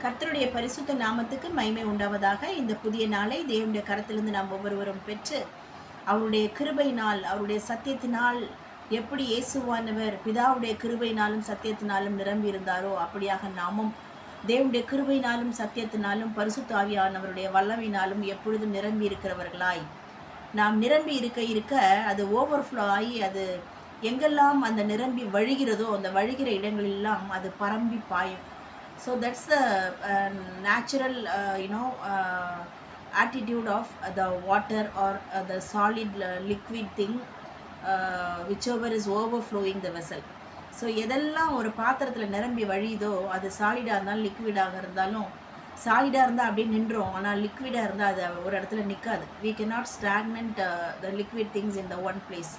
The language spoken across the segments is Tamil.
கர்த்தருடைய பரிசுத்த நாமத்துக்கு மகிமை உண்டாவதாக. இந்த புதிய நாளை தேவனுடைய கரத்திலிருந்து நாம் ஒவ்வொருவரும் பெற்று அவருடைய கிருபையினால், அவருடைய சத்தியத்தினால் எப்படி இயேசுவானவர் பிதாவுடைய கிருபையினாலும் சத்தியத்தினாலும் நிரம்பி இருந்தாரோ அப்படியாக நாமும் தேவனுடைய கிருபையினாலும் சத்தியத்தினாலும் பரிசுத்த ஆவியானவருடைய வல்லமையினாலும் எப்பொழுதும் நிரம்பி இருக்கிறவர்களாய் நாம் நிரம்பி இருக்க அது ஓவர்ஃப்ளோ ஆகி அது எங்கெல்லாம் அந்த நிரம்பி வழிகிறதோ அந்த வழிகிற இடங்களெல்லாம் அது பரம்பி பாயும். So that's the natural attitude of the water or the solid liquid thing, whichever is overflowing the vessel. So எதெல்லாம் ஒரு பாத்திரத்தில் நிரம்பி வழியுதோ அது சாலிடாக இருந்தாலும் லிக்விடாக இருந்தாலும், சாலிடாக இருந்தால் அப்படியே நின்றோம், ஆனால் லிக்விடாக இருந்தால் அது ஒரு இடத்துல நிற்காது. we cannot stagnate the liquid things in the one place.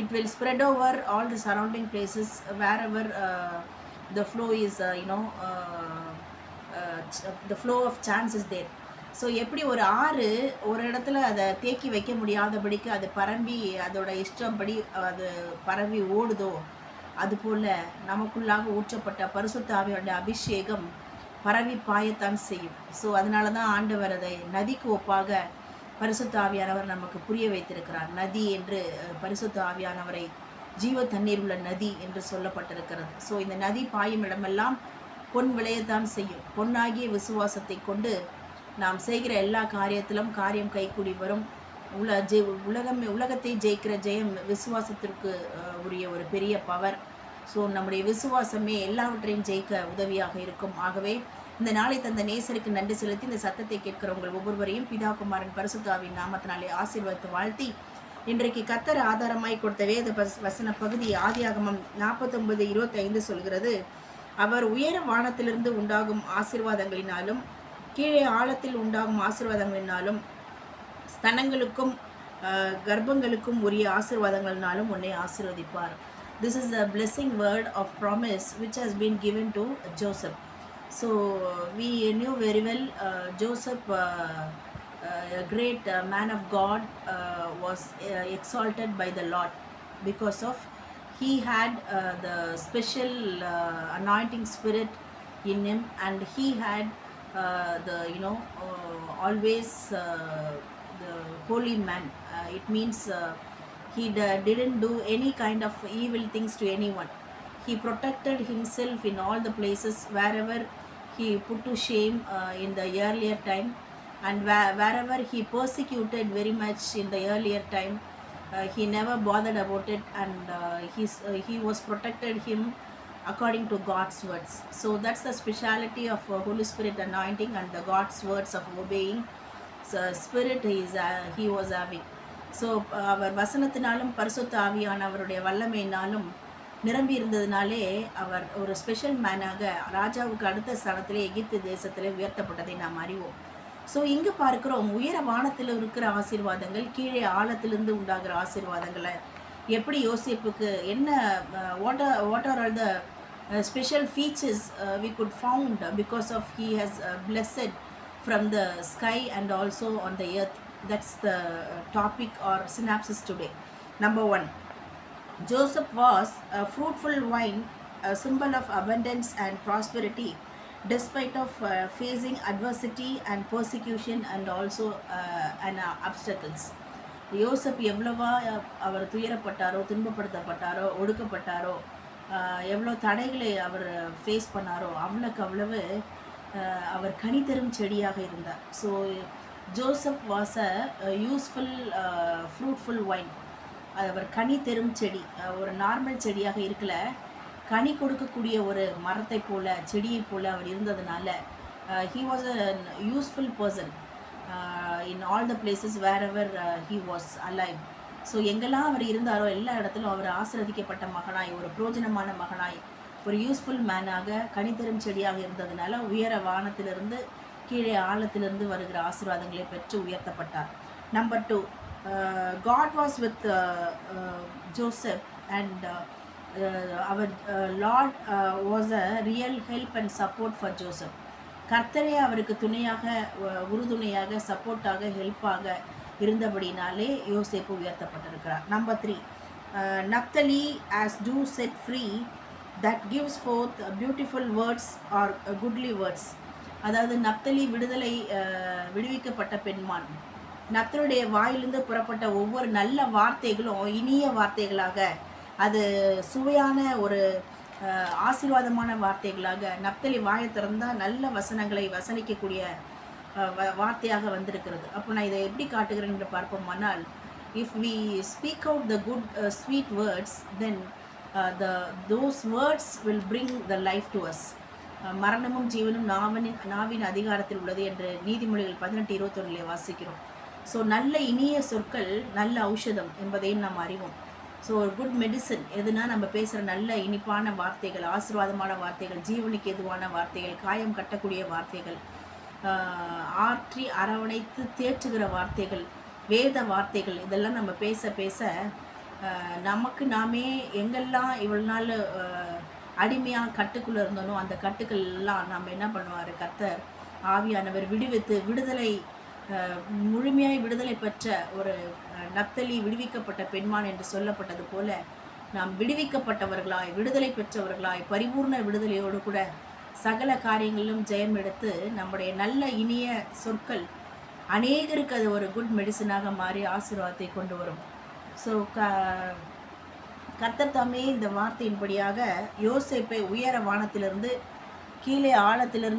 It will spread over all the surrounding places wherever the flow is the flow of chance is there. So எப்படி ஒரு ஆறு ஒரு இடத்துல அதை தேக்கி வைக்க முடியாதபடிக்கு அது பரம்பி அதோட இஷ்டப்படி அது பரவி ஓடுதோ, அதுபோல் நமக்குள்ளாக ஊற்றப்பட்ட பரிசுத்த ஆவியோட அபிஷேகம் பரவி பாயத்தான் செய்யும். ஸோ அதனால தான் ஆண்டவர் அதை நதிக்கு ஒப்பாக பரிசுத்த ஆவியானவர் நமக்கு புரிய வைத்திருக்கிறார். நதி என்று பரிசுத்த ஆவியானவரை ஜீவ தண்ணீர் உள்ள நதி என்று சொல்லப்பட்டிருக்கிறது. ஸோ இந்த நதி பாயும் இடமெல்லாம் பொன் விளையத்தான் செய்யும். பொன்னாகிய விசுவாசத்தை கொண்டு நாம் செய்கிற எல்லா காரியத்திலும் காரியம் கைக்கூடி வரும். உலகத்தை ஜெயிக்கிற ஜெயம் விசுவாசத்திற்கு உரிய ஒரு பெரிய பவர். ஸோ நம்முடைய விசுவாசமே எல்லாவற்றையும் ஜெயிக்க உதவியாக இருக்கும். ஆகவே இந்த நாளை தந்த நேசருக்கு நன்றி செலுத்தி இந்த சத்தத்தை கேட்கிற உங்கள் ஒவ்வொருவரையும் பிதா குமாரன் பரிசுத்த ஆவியின் நாமத்தினாலே ஆசீர்வாதத்தை வாழ்த்தி, இன்றைக்கு கர்த்தர் ஆதாரமாய் கொடுத்த வேத வசன பகுதி ஆதியாகமம் 49:25 சொல்கிறது, அவர் உயர வானத்திலிருந்து உண்டாகும் ஆசீர்வாதங்களினாலும் கீழே ஆழத்தில் உண்டாகும் ஆசீர்வாதங்களினாலும் ஸ்தனங்களுக்கும் கர்ப்பங்களுக்கும் உரிய ஆசீர்வாதங்களினாலும் உன்னை ஆசீர்வதிப்பார். This is the blessing word of promise which has been given to Joseph. So we knew very well Joseph, a great man of God, was exalted by the Lord because of he had the special anointing spirit in him, and he had the always the holy man. It means he didn't do any kind of evil things to anyone. He protected himself in all the places wherever he put to shame in the earlier time, and wherever he persecuted very much in the earlier time, he never bothered about it, and he was protected him according to God's words. So that's the speciality of Holy Spirit anointing and the God's words of obeying. So spirit he was having. So அவர் வசனத்தினாலும் பரிசுத்த ஆவியானவருடைய வல்லமையினாலும் நிரம்பி இருந்ததுனாலே அவர் ஒரு ஸ்பெஷல் மேனாக ராஜாவுக்கு அடுத்த ஸ்தானத்திலே எகிப்து தேசத்திலே உயர்த்தப்பட்டதை நாம் அறிவோம். ஸோ இங்கே பார்க்கிறோம், உயர வானத்தில் இருக்கிற ஆசீர்வாதங்கள் கீழே ஆழத்திலிருந்து உண்டாகிற ஆசீர்வாதங்களை எப்படி யோசேப்புக்கு என்ன what are all the special features we could found because of he has blessed from the sky and also on the earth. That's the topic or synopsis today. Number 1, Joseph was a fruitful vine, a symbol of abundance and prosperity despite of facing adversity and persecution and also obstacles. Joseph எவ்வளவா அவர் துயரப்பட்டாரோ, துன்பப்படுத்தப்பட்டாரோ, ஒடுக்கப்பட்டாரோ, எவ்வளோ தடைகளை அவர் ஃபேஸ் பண்ணாரோ அவ்வளவு அவர் கனி தரும் செடியாக இருந்தார். So Joseph was a useful fruitful vine. அவர் கனி தரும் செடி, ஒரு நார்மல் செடியாக இருக்கல, கனி கொடுக்கக்கூடிய ஒரு மரத்தை போல செடியை போல அவர் இருந்ததுனால he was a useful person in all the places wherever he was alive. So எங்கெல்லாம் அவர் இருந்தாரோ எல்லா இடத்துலையும் அவர் ஆசீர்வதிக்கப்பட்ட மகனாய், ஒரு பிரோஜனமான மகனாய், ஒரு யூஸ்ஃபுல் மேனாக கனிதரும் செடியாக இருந்ததுனால உயர வானத்திலிருந்து கீழே ஆழத்திலிருந்து வருகிற ஆசீர்வாதங்களை பெற்று உயர்த்தப்பட்டார். Number 2, God was with Joseph, and our Lord was a real help and support for Joseph. கர்த்தரே அவருக்கு துணையாக, உறுதுணையாக, சப்போர்ட்டாக, ஹெல்ப்பாக இருந்தபடினாலே யோசேப்பு உயர்த்தப்பட்டிருக்கிறார். Number 3, Naphtali as dew set free that gives forth beautiful words or goodly words. அதாவது நப்தலி விடுவிக்கப்பட்ட பெண்மான். நப்தலுடைய வாயிலிருந்து புறப்பட்ட ஒவ்வொரு நல்ல வார்த்தைகளும் இனிய வார்த்தைகளாக, அது சுவையான ஒரு ஆசீர்வாதமான வார்த்தைகளாக, நப்தலி வாயை திறந்தால் நல்ல வசனங்களை வசனிக்கக்கூடிய வார்த்தையாக வந்திருக்கிறது. அப்போ நான் இதை எப்படி காட்டுகிறேன் என்று பார்ப்போமானால், if we speak out the good sweet words, then those words will bring the life to us. மரணமும் ஜீவனும் நாவின் அதிகாரத்தில் உள்ளது என்று நீதிமொழிகள் 18:21 வாசிக்கிறோம். ஸோ நல்ல இனிய சொற்கள் நல்ல ஔஷதம் என்பதையும் நாம் அறிவோம். ஸோ ஒரு குட் மெடிசன் எதுனா நம்ம பேசுகிற நல்ல இனிப்பான வார்த்தைகள், ஆசீர்வாதமான வார்த்தைகள், ஜீவனுக்கு எதுவான வார்த்தைகள், காயம் கட்டக்கூடிய வார்த்தைகள், ஆற்றி அரவணைத்து தேற்றுகிற வார்த்தைகள், வேத வார்த்தைகள், இதெல்லாம் நம்ம பேச பேச நமக்கு நாமே எங்கெல்லாம் இவ்வளோ நாள் அடிமையாக கட்டுக்குள்ளே இருந்தோனோ அந்த கட்டுக்கள் எல்லாம் நம்ம என்ன பண்ணுவார், கர்த்தர் ஆவியானவர் விடுவித்து விடுதலை, முழுமையாய் விடுதலை பெற்ற ஒரு நப்தலி விடுவிக்கப்பட்ட பெண்மான் என்று சொல்லப்பட்டது போல, நாம் விடுவிக்கப்பட்டவர்களாய், விடுதலை பெற்றவர்களாய், பரிபூர்ண விடுதலையோடு கூட சகல காரியங்களிலும் ஜெயம் எடுத்து நம்முடைய நல்ல இனிய சொற்கள் அநேகருக்கு அது ஒரு குட் மெடிசனாக மாறி ஆசீர்வாதத்தை கொண்டு வரும். ஸோ கர்த்தர் தாமே இந்த வார்த்தையின்படியாக யோசேப்பை உயர வானத்திலிருந்து கீழே ஆழத்திலிருந்து